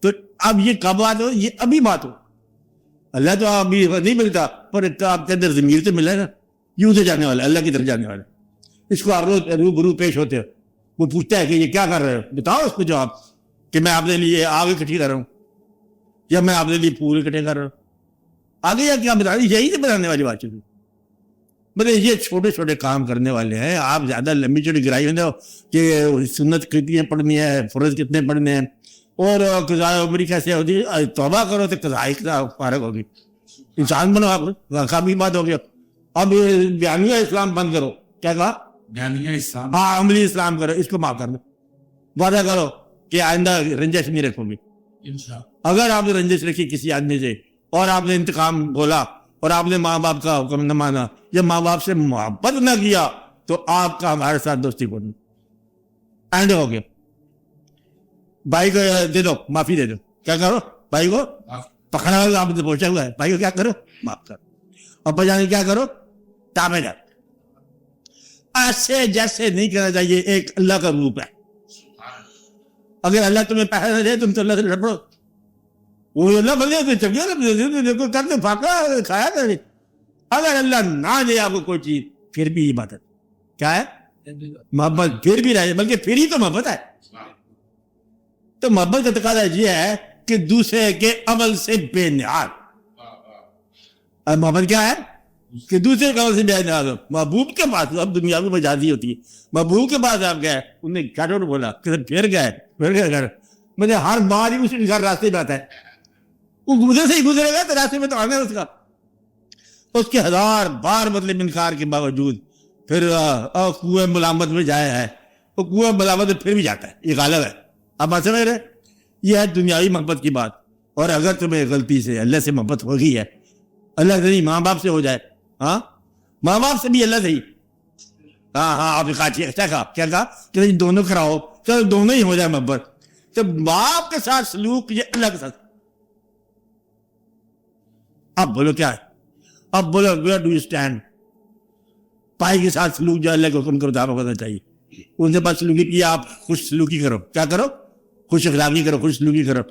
تو اب یہ کب بات ہو؟ یہ ابھی بات ہو اللہ تو ابھی نہیں ملتا، پر آپ کے اندر ضمیر تو ملا ہے نا، یوں سے جانے والا، اللہ کی طرف جانے والا. اس کو آپ روبرو پیش ہوتے ہو، وہ پوچھتا ہے کہ یہ کیا کر رہے ہو، بتاؤ اس کو جواب کہ میں آپ کے لیے آگ اکٹھی کر رہا ہوں یا میں آپ کے لیے پھول اکٹھے کر رہا ہوں. آگے یا کیا بتا رہی، یہی تو بتانے والی بات چیز. مطلب یہ چھوٹے چھوٹے کام کرنے والے ہیں. آپ زیادہ لمبی چوڑی گرائی ہوتے ہو کہ سنت کتنی پڑھنی ہے، فرض کتنے پڑھنے ہیں، اور قضاء عمری کیسے ہوتی ہے. توبہ کرو تو قضاء فارغ ہوگی. انسان بنو، آپ کافی بات ہو گیا. اب بیانیہ اسلام بند کرو. کیا کہا؟ بیانیہ اسلام. ہاں، عملی اسلام کرو، اس کو معاف کر دو. وعدہ کرو کہ آئندہ رنجش نہیں رکھو گی. اگر آپ نے رنجش رکھی کسی آدمی سے اور آپ نے انتقام بولا اور آپ نے ماں باپ کا حکم نہ مانا یا ماں باپ سے محبت نہ کیا تو آپ کا ہمارے ساتھ دوستی کو نہیں، اینڈ ہو گیا. بھائی کو دے دو، معافی دے دو. کیا کرو؟ بھائی کو پکڑا ہوا، آپ نے پوچھا ہوا ہے، بھائی کو کیا کرو؟ معاف کرو. ابا جان کیا کرو؟ تابع دار. ایسے جیسے نہیں کرنا چاہیے. ایک اللہ کا روپ ہے. اگر اللہ تمہیں پیسہ نہ دے تم تو اللہ سے لڑو. وہ اللہ بندے تو چل کرتے پھاکا کھایا کرے. اگر اللہ نہ دے آپ کو کوئی چیز پھر بھی عبادت کیا ہے؟ محبت پھر بھی رہے، بلکہ پھر ہی تو محبت ہے. تو محبت کا تقاضا یہ ہے کہ دوسرے کے عمل سے بے نیاز. محبت کیا ہے؟ کہ دوسرے کے عمل سے بے نیاز ہو. محبوب کے پاس اب دنیا میں مجازی ہوتی ہے. محبوب کے پاس آپ گئے، انہوں نے کیا بولا کہ پھر گئے گھر. مجھے ہر بار ہی اس گھر راستے میں آتا ہے. وہ گزرے سے ہی گزرے گا تو راستے میں تو آنا ہے اس کا. اس کے ہزار بار مطلب انکار کے باوجود پھر کنویں ملامت میں جایا ہے. وہ کنویں ملامت میں پھر بھی جاتا ہے. یہ غالب ہے. آپ بات سمجھ رہے؟ یہ ہے دنیاوی محبت کی بات. اور اگر تمہیں غلطی سے اللہ سے محبت ہو گئی ہے، اللہ سے نہیں، ماں باپ سے ہو جائے. ہاں، ماں باپ سے بھی اللہ سے ہی. ہاں آپ نے کہا کیا کہا کہ دونوں کراؤ، چلو دونوں ہی ہو جائے محبت. تو باپ کے ساتھ سلوک یہ اللہ کے ساتھ. اب بولو کیا ہے؟ اب بولو ویئر ڈو یو اسٹینڈ؟ پائی کے ساتھ سلوک جو اللہ کے حکم کو مطابق ہونا چاہیے. ان سے بات سلوکی کی، آپ خوش سلوکی کرو. کیا کرو؟ خوش اخلاقی کرو، خوش سلوکی کرو.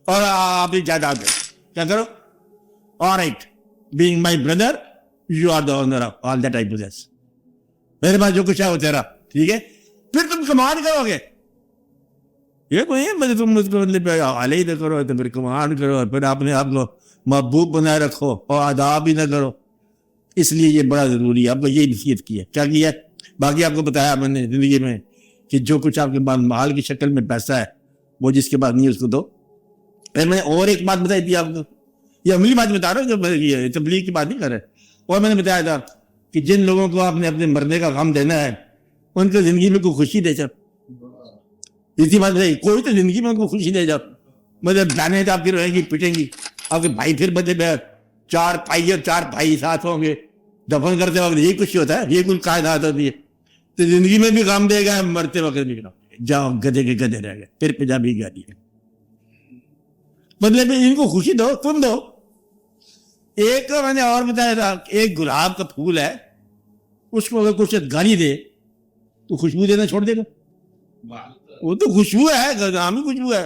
اور آپ کی جائیداد کیا کرو؟ All right, being my brother you are the owner of all that I possess. میرے پاس جو کچھ ہے وہ تیرا، ٹھیک ہے. پھر تم کمال کرو گے. یہ کوئی مطلب تم اس کو مطلب علیحدہ کرو تو پھر کمال کرو، پھر اپنے آپ کو محبوب بنائے رکھو اور آداب ہی نہ کرو. اس لیے یہ بڑا ضروری ہے. آپ کو یہ نصیحت کی ہے. کیا کیا ہے؟ باقی آپ کو بتایا میں نے زندگی میں کہ جو کچھ آپ کے پاس مال کی شکل میں پیسہ ہے وہ جس کے پاس نہیں اس کو دو. میں نے اور ایک بات بتائی تھی آپ کو، یہ عملی بات بتا رہا ہوں، جو تبلیغ کی بات نہیں کر رہے. اور میں نے بتایا تھا کہ جن لوگوں کو آپ نے اپنے مرنے کا غم دینا ہے ان کو زندگی میں کوئی خوشی دے جاؤ. اسی بات بتائی، کوئی تو زندگی میں ان کو خوشی دے جاؤ. مطلب بہنیں تو آپ کی روئیں گی، پٹیں گی. آپ کے بھائی پھر بدے میں 4 بھائی اور 4 بھائی ساتھ ہوں گے. دفن کرتے وقت یہی خوشی ہوتا ہے، یہ کچھ کائنات ہوتی ہے. تو زندگی میں بھی غم دے گا، مرتے وقت بھی جاؤ گدے کے گدے رہ گئے. پھر پنجابی گاڑی ہے، مطلب ان کو خوشی دو، تم دو. ایک میں نے اور بتایا تھا، ایک گلاب کا پھول ہے، اس کو اگر کچھ گالی دے تو خوشبو دینا چھوڑ دے گا. وہ تو خوشبو ہے، نام ہی خوشبو ہے.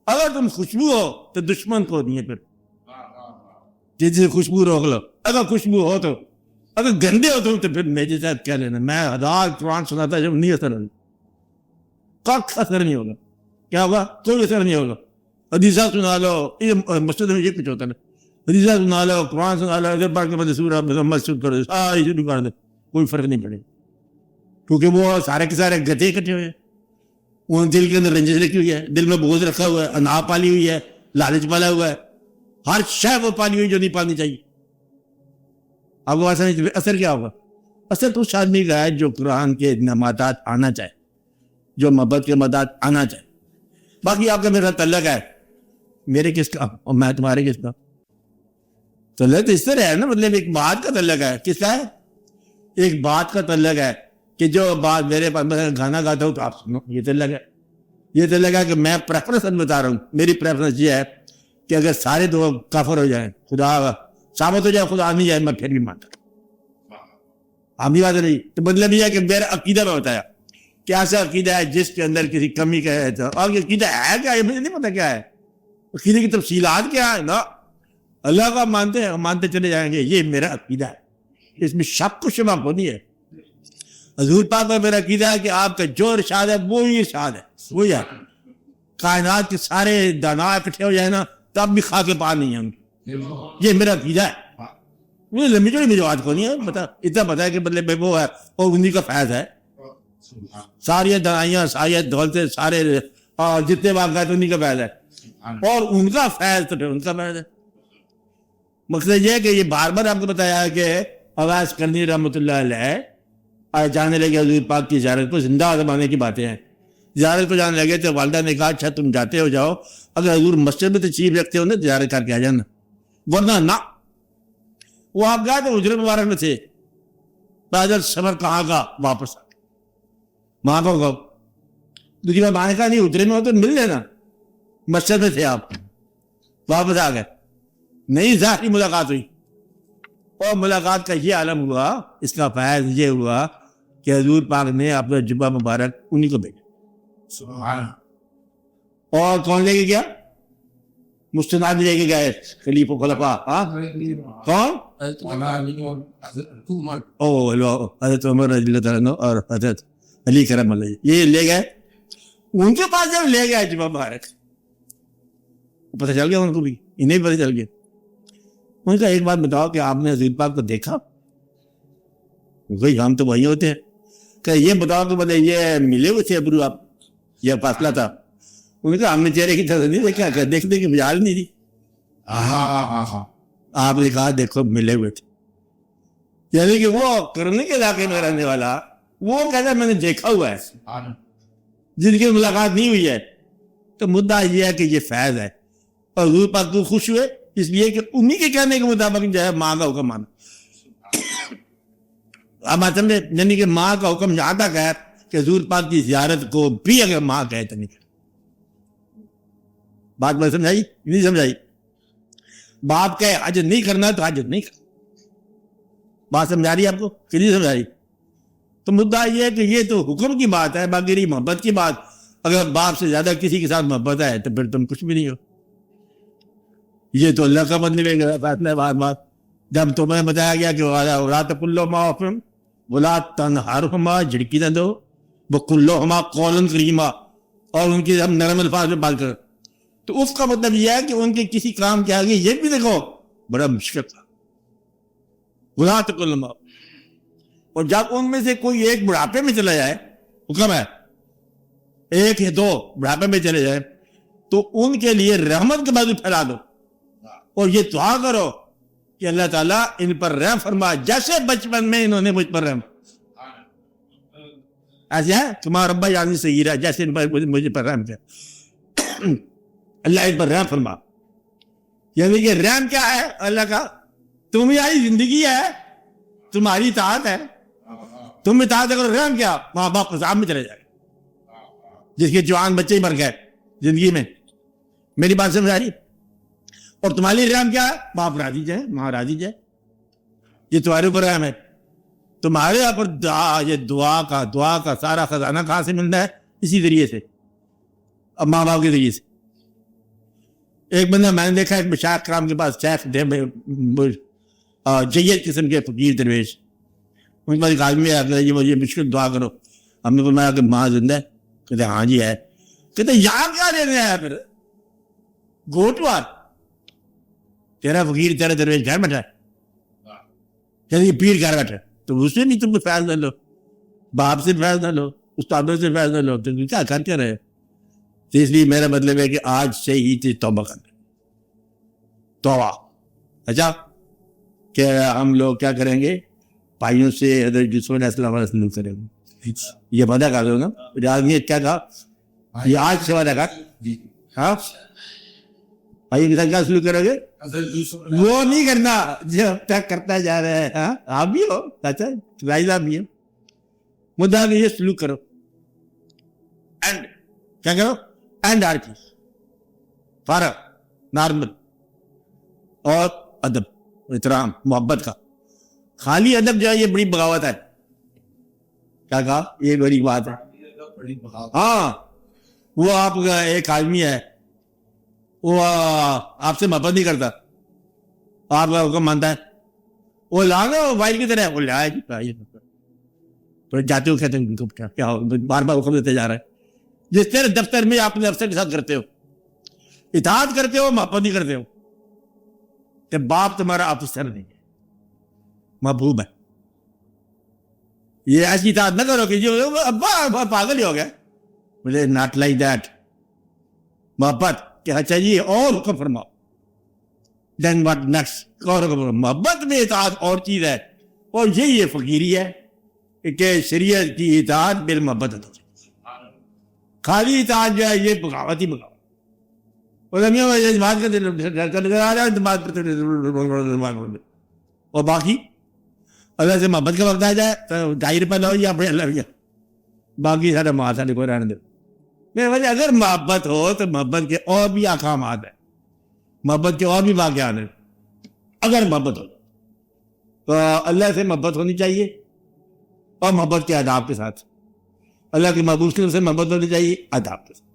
اگر تم خوشبو ہو تو دشمن کو نہیں ہے. پھر جس سے خوشبو روک لو. اگر خوشبو ہو تو، اگر گندے ہو تو پھر میرے ساتھ کیا لینا. میں 1000 قرآن سناتا جب نہیں اثر ہوگا، اثر نہیں ہوگا. کیا ہوگا؟ کوئی اثر نہیں ہوگا. حدیثہ سنا لو، مسجد میں یہ کچھ ہوتا ہے. حدیثہ سنا لو، قرآن سنا لو، ادھر پڑھ کے بعد سورہ مسجد کر دو، ساری شروع کر دو، کوئی فرق نہیں پڑے. کیونکہ وہ سارے کے سارے گدے اکٹھے ہوئے. ان دل کے اندر رنجش رکھی ہوئی ہے، دل میں بغض رکھا ہوا ہے، انا پالی ہوئی ہے، لالچ پالا ہوا ہے. ہر شے وہ پانی ہوئی جو نہیں پانی چاہیے. آپ کو اثر کیا ہوگا؟ اثر تو اس آدمی کا ہے جو قرآن کے نماطات آنا چاہے، جو محبت کے مدات آنا چاہے. باقی آپ کا میرا تعلق ہے، میرے کس کا اور میں تمہارے کس کا. تعلق تو اس طرح ہے نا، مطلب ایک بات کا تعلق ہے. کس کا ہے؟ ایک بات کا تعلق ہے کہ جو بات میرے پاس، میں گانا گاتا ہوں تو آپ سنو، یہ تعلق ہے. یہ تعلق ہے کہ میں پریفرنس بتا رہا ہوں. میری پریفرنس یہ ہے کہ اگر سارے دو کافر ہو جائیں، خدا ثابت ہو جائے خدا نہیں جائے، میں پھر بھی مانتا. عامی بات نہیں. تو مطلب یہ ہے کہ میرا عقیدہ میں بتایا کہ ایسا عقیدہ ہے جس کے اندر کسی کمی کا ہے. اور یہ عقیدہ ہے کیا؟ یہ مجھے نہیں پتا کیا ہے. عقیدے کی تفصیلات کیا ہے نا. اللہ کا مانتے ہیں, مانتے چلے جائیں گے, یہ میرا عقیدہ ہے, اس میں شک و شبہ کو نہیں ہے. حضور پاک کا میرا عقیدہ ہے کہ آپ کا جو ارشاد ہے وہی ارشاد ہے, وہی ہے. کائنات کے سارے دانا اکٹھے ہو جائیں نا تب بھی خاک پا نہیں ہیں, یہ میرا عقیدہ ہے. مجھے لمبی چوڑی میری بات کو نہیں ہے پتا, اتنا پتا ہے کہ بدلے وہ ہے اور انہیں کا فیض ہے. ساری دنائیاں, ساری دولتیں, سارے جتنے واقعات انہیں کا فیض ہے, اور ان کا فیض تو پھر ان کا فیض ہے. مقصد یہ ہے کہ یہ بار بار آپ کو بتایا ہے کہ اویس کرنی رحمۃ اللہ علیہ جانے لگے حضور پاک کی زیارت کو, زندہ زمانے کی باتیں ہیں. زیارت کو جانے لگے تو والدہ نے کہا اچھا تم جاتے ہو جاؤ, اگر حضور مسجد میں تشریف رکھتے ہو نا زیارت کر کے آ جانا, ورنہ نہ. وہ آپ گئے تو حجرے مبارک میں تھے, پیدل سفر کہاں کا واپس آ گئے. ماں کو کہو دوسری بار ماں نے کہا نہیں حجرے میں ہو تو مل لینا, مسجد میں تھے آپ, واپس آ گئے. نہیں ظاہری ملاقات ہوئی, اور ملاقات کا یہ عالم ہوا, اس کا فیض یہ ہوا کہ حضور پاک نے اپنا جبہ مبارک انہیں کو بھیجا. اور کون لے کے گیا؟ مستند لے کے گئے خلیفہ خلفاء. کون؟ حضرت عمر رضی اللہ تعالیٰ عنہ اور حضرت علی کرم اللہ, یہ لے گئے. ان کے پاس جب لے گئے جبہ مبارک, پتہ چل گیا ان کو بھی, انہیں بھی پتہ چل گیا. ان کا ایک بات بتاؤ کہ آپ نے حضور پاک کو دیکھا؟ ہم تو وہی ہوتے ہیں. کہ یہ بتاؤ کہ بولے یہ ملے ہوئے تھے ابرو آپ, یہ فاصلہ تھا؟ انہوں نے کہا ہم نے چہرے کی طرح نہیں دیکھا, کہ دیکھنے کی مجال نہیں تھی. آپ نے کہا دیکھو ملے ہوئے تھے. یعنی کہ وہ کرنے کے علاقے میں رہنے والا وہ کہتا ہے میں نے دیکھا ہوا ہے, جن کی ملاقات نہیں ہوئی ہے. تو مدعا یہ ہے کہ یہ فیض ہے, اور حضور پاک کو خوش ہوئے اس لیے کہ انہی کے کہنے کے مطابق جو ہے ماں کا حکم مانا. اب آپ سمجھے, یعنی کہ ماں کا حکم یہاں تک ہے کہ حضور پاک کی زیارت کو بھی اگر ماں کہے تو نہیں. بات میں سمجھائی نہیں سمجھائی؟ باپ کہے حج نہیں کرنا تو حج نہیں کرنا. بات سمجھا رہی ہے آپ کو کہ نہیں سمجھا رہی؟ تو مدعا یہ ہے کہ یہ تو حکم کی بات ہے, باقی رہی محبت کی بات, اگر باپ سے زیادہ کسی کے ساتھ محبت ہے تو پھر تم کچھ بھی نہیں ہو. یہ تو اللہ کا مطلب ہے فیصلہ. بار بار جب تمہیں بتایا گیا کہ ولا تقلہما اف ولا تنہرہما, جھڑکی نہ دو, وقلہما قولا کریما, اور ان کی ہم نرم الفاظ میں بات کریں. تو اس کا مطلب یہ ہے کہ ان کے کسی کام کے آگے یہ بھی دیکھو بڑا مشکل تھا. ولا تقلہما, اور جب ان میں سے کوئی ایک بڑھاپے میں چلا جائے, حکم ہے ایک یا دو بڑھاپے میں چلے جائے, تو ان کے لیے رحمت کے بازو پھیلا دو, اور یہ دعا کرو کہ اللہ تعالیٰ ان پر رحم فرما جیسے بچپن میں انہوں نے مجھ پر رحم. ایسے ہے تمہارا ربا یعنی صحیح رہا, جیسے ان پر مجھے پر رحم کیا, اللہ ان پر رحم فرما. یعنی کہ رحم کیا ہے اللہ کا؟ تمہاری زندگی ہے, تمہاری اطاعت ہے, تم اطاعت کرو. رحم کیا؟ ماں باپ عذاب میں چلے جائے, جس کے جوان بچے ہی مر گئے زندگی میں. میری بات سمجھ آ رہی؟ اور تمہاری رحم کیا ہے؟ باپ راضی جائے, ماں راضی جائے. یہ تمہارے اوپر رحم ہے. تمہارے اوپر یہ دعا کا سارا خزانہ کہاں سے ملتا ہے؟ اسی ذریعے سے, اب ماں باپ کے ذریعے سے. ایک بندہ میں نے دیکھا ایک مشائخ کرام کے پاس شیخ جید قسم کے فقیر درویش, ان کے پاس ایک آدمی ہے, یہ مشکل دعا کرو. ہم نے فرمایا کہ ماں زندہ ہے؟ کہتے ہاں جی ہے. کہتے یہاں کیا لینے آیا پھر؟ گوٹوار تیرا فقیر تیرا درویش گھر بیٹھا ہے, یہ پیر گھر بیٹھا ہے, تو اس سے نہیں تم کو فیض نہ لو, باپ سے فیض نہ لو, استادوں سے فیض نہ لو, تو کیا کرتے رہے؟ تو اس لیے میرا مطلب ہے کہ آج سے ہی توبہ کر لیں. توبہ. اچھا کہ ہم لوگ کیا کریں گے؟ بھائیوں سے حضرت یوسف علیہ السلام علیہ وسلم کریں گے. یہ وعدہ کر دو نا, آدمی کیا کہا, یہ آج سے وعدہ کر. ہاں بھائی کے ساتھ کیا سلوک کرو گے؟ وہ نہیں کرنا جو اب تک کرتا جا رہا ہے. ہاں آپ بھی ہو چاچا, راجدہ بھی ہو, مدعا بھی یہ سلوک کرو. اینڈ کیا کرو؟ اینڈ ہر چیز فارغ نارمل, اور ادب احترام محبت کا. خالی ادب جو ہے یہ بڑی بغاوت ہے. کیا کہا؟ یہ بڑی بات ہے. ہاں وہ آپ کا ایک آدمی ہے, وہ آپ سے محبت نہیں کرتا, آپ کا حکم مانتا ہے, وہ لانا موبائل کی طرح وہ لایا جی, تو جاتے ہو کہتے ہیں کیا بار بار حکم دیتے جا رہا ہے. جس طرح دفتر میں آپ اپنے افسر کے ساتھ کرتے ہو, اطاعت کرتے ہو, محبت نہیں کرتے ہو, کہ باپ تمہارا افسر نہیں ہے, محبوب ہے. یہ ایسی اطاعت نہ کرو کہ جو ابا پاگل ہی ہو گیا, مجھے ناٹ لائک دیٹ. محبت کیا چاہیے اور حکم فرماؤ, دین واٹ نیکسٹ, اور حکم فرماؤ. محبت میں اطاعت اور چیز ہے, اور یہی فقیری ہے کہ شریعت کی اطاعت بالمحبت ہے. خالی اطاعت جو ہے یہ بغاوت ہی بغاوت. اور باقی اللہ سے محبت کا وقت آ جائے تو 2.5 روپے لو یا اپنے اللہ بھیا, باقی سارا معاشرے کو رہنے دو. میں وجہ اگر محبت ہو تو محبت کے اور بھی احکامات ہیں, محبت کے اور بھی واقعات ہیں. اگر محبت ہو تو اللہ سے محبت ہونی چاہیے, اور محبت کے آداب کے ساتھ, اللہ کے محبوب سے محبت ہونی چاہیے آداب کے ساتھ.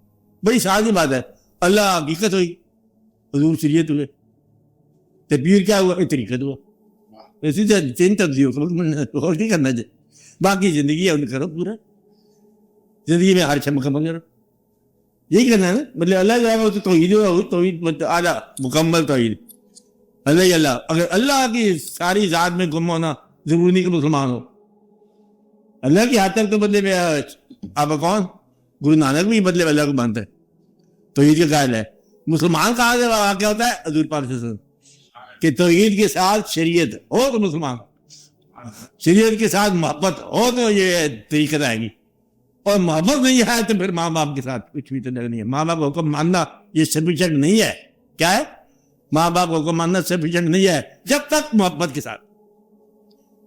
بڑی سادی بات ہے. اللہ حقیقت ہوئی, حضور شریعت ہوئے, تدبیر کیا ہوا, طریقت ہوا. اسی طرح 3 تبدیل اور نہیں کرنا چاہیے. باقی زندگی ہے ان کرو پورا, زندگی میں ہر شے مکمل کرو, یہی کرنا ہے نا. مطلب اللہ جو ہے توحید ہو, توحید اعلیٰ مکمل توحید, اللہ ہی اللہ. اگر اللہ کی ساری ذات میں گم ہونا ضروری نہیں کہ مسلمان ہو. اللہ کی حد تک تو بدلے میں آپ کون, گرو نانک بھی بدلے اللہ کو مانتا ہے, توحید کے قائل ہے. مسلمان کہاں سے واقع ہوتا ہے, حضور پاک صلی اللہ علیہ وسلم کہ توحید کے ساتھ شریعت ہو تو مسلمان, شریعت کے ساتھ محبت ہو تو یہ طریقت آئے گی. اور محبت نہیں ہے تو پھر ماں باپ کے ساتھ کچھ بھی تو نہیں ہے. ماں باپ کو حکم ماننا یہ سفیشینٹ نہیں ہے. کیا ہے, ماں باپ کو حکم ماننا سفیشینٹ نہیں ہے جب تک محبت کے ساتھ.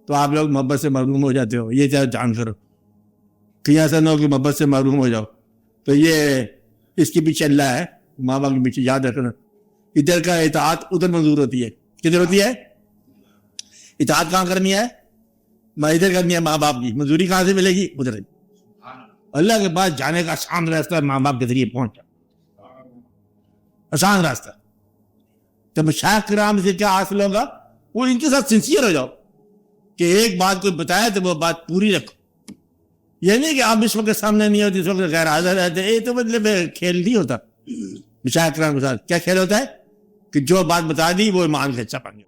تو آپ لوگ محبت سے محروم ہو جاتے ہو, یہ جان کرو. کہیں ایسا نہ ہو کہ محبت سے محروم ہو جاؤ. تو یہ اس کے پیچھے اللہ ہے, ماں باپ کے پیچھے یاد رکھنا. ادھر کا اطاعت ادھر منظور ہوتی ہے, کدھر ہوتی ہے اطاعت, کہاں کرنی ہے, ادھر کرنی ہے. ماں باپ کی منظوری کہاں سے ملے گی, ادھر. اللہ کے پاس جانے کا آسان راستہ ماں باپ کے ذریعے پہنچا, آسان راستہ. تو مشائخ کرام سے کیا حاصل ہوگا, وہ ان کے ساتھ سنسیئر ہو جاؤ کہ ایک بات کوئی بتایا تو وہ بات پوری رکھو. یہ نہیں کہ آپ اس وقت سامنے نہیں ہوتے, اس وقت غیر حاضر رہتے. یہ تو مطلب کھیل نہیں ہوتا. مشائخ کرام کے ساتھ کیا کھیل ہوتا ہے کہ جو بات بتا دی وہ ایمان کا حصہ بن گیا.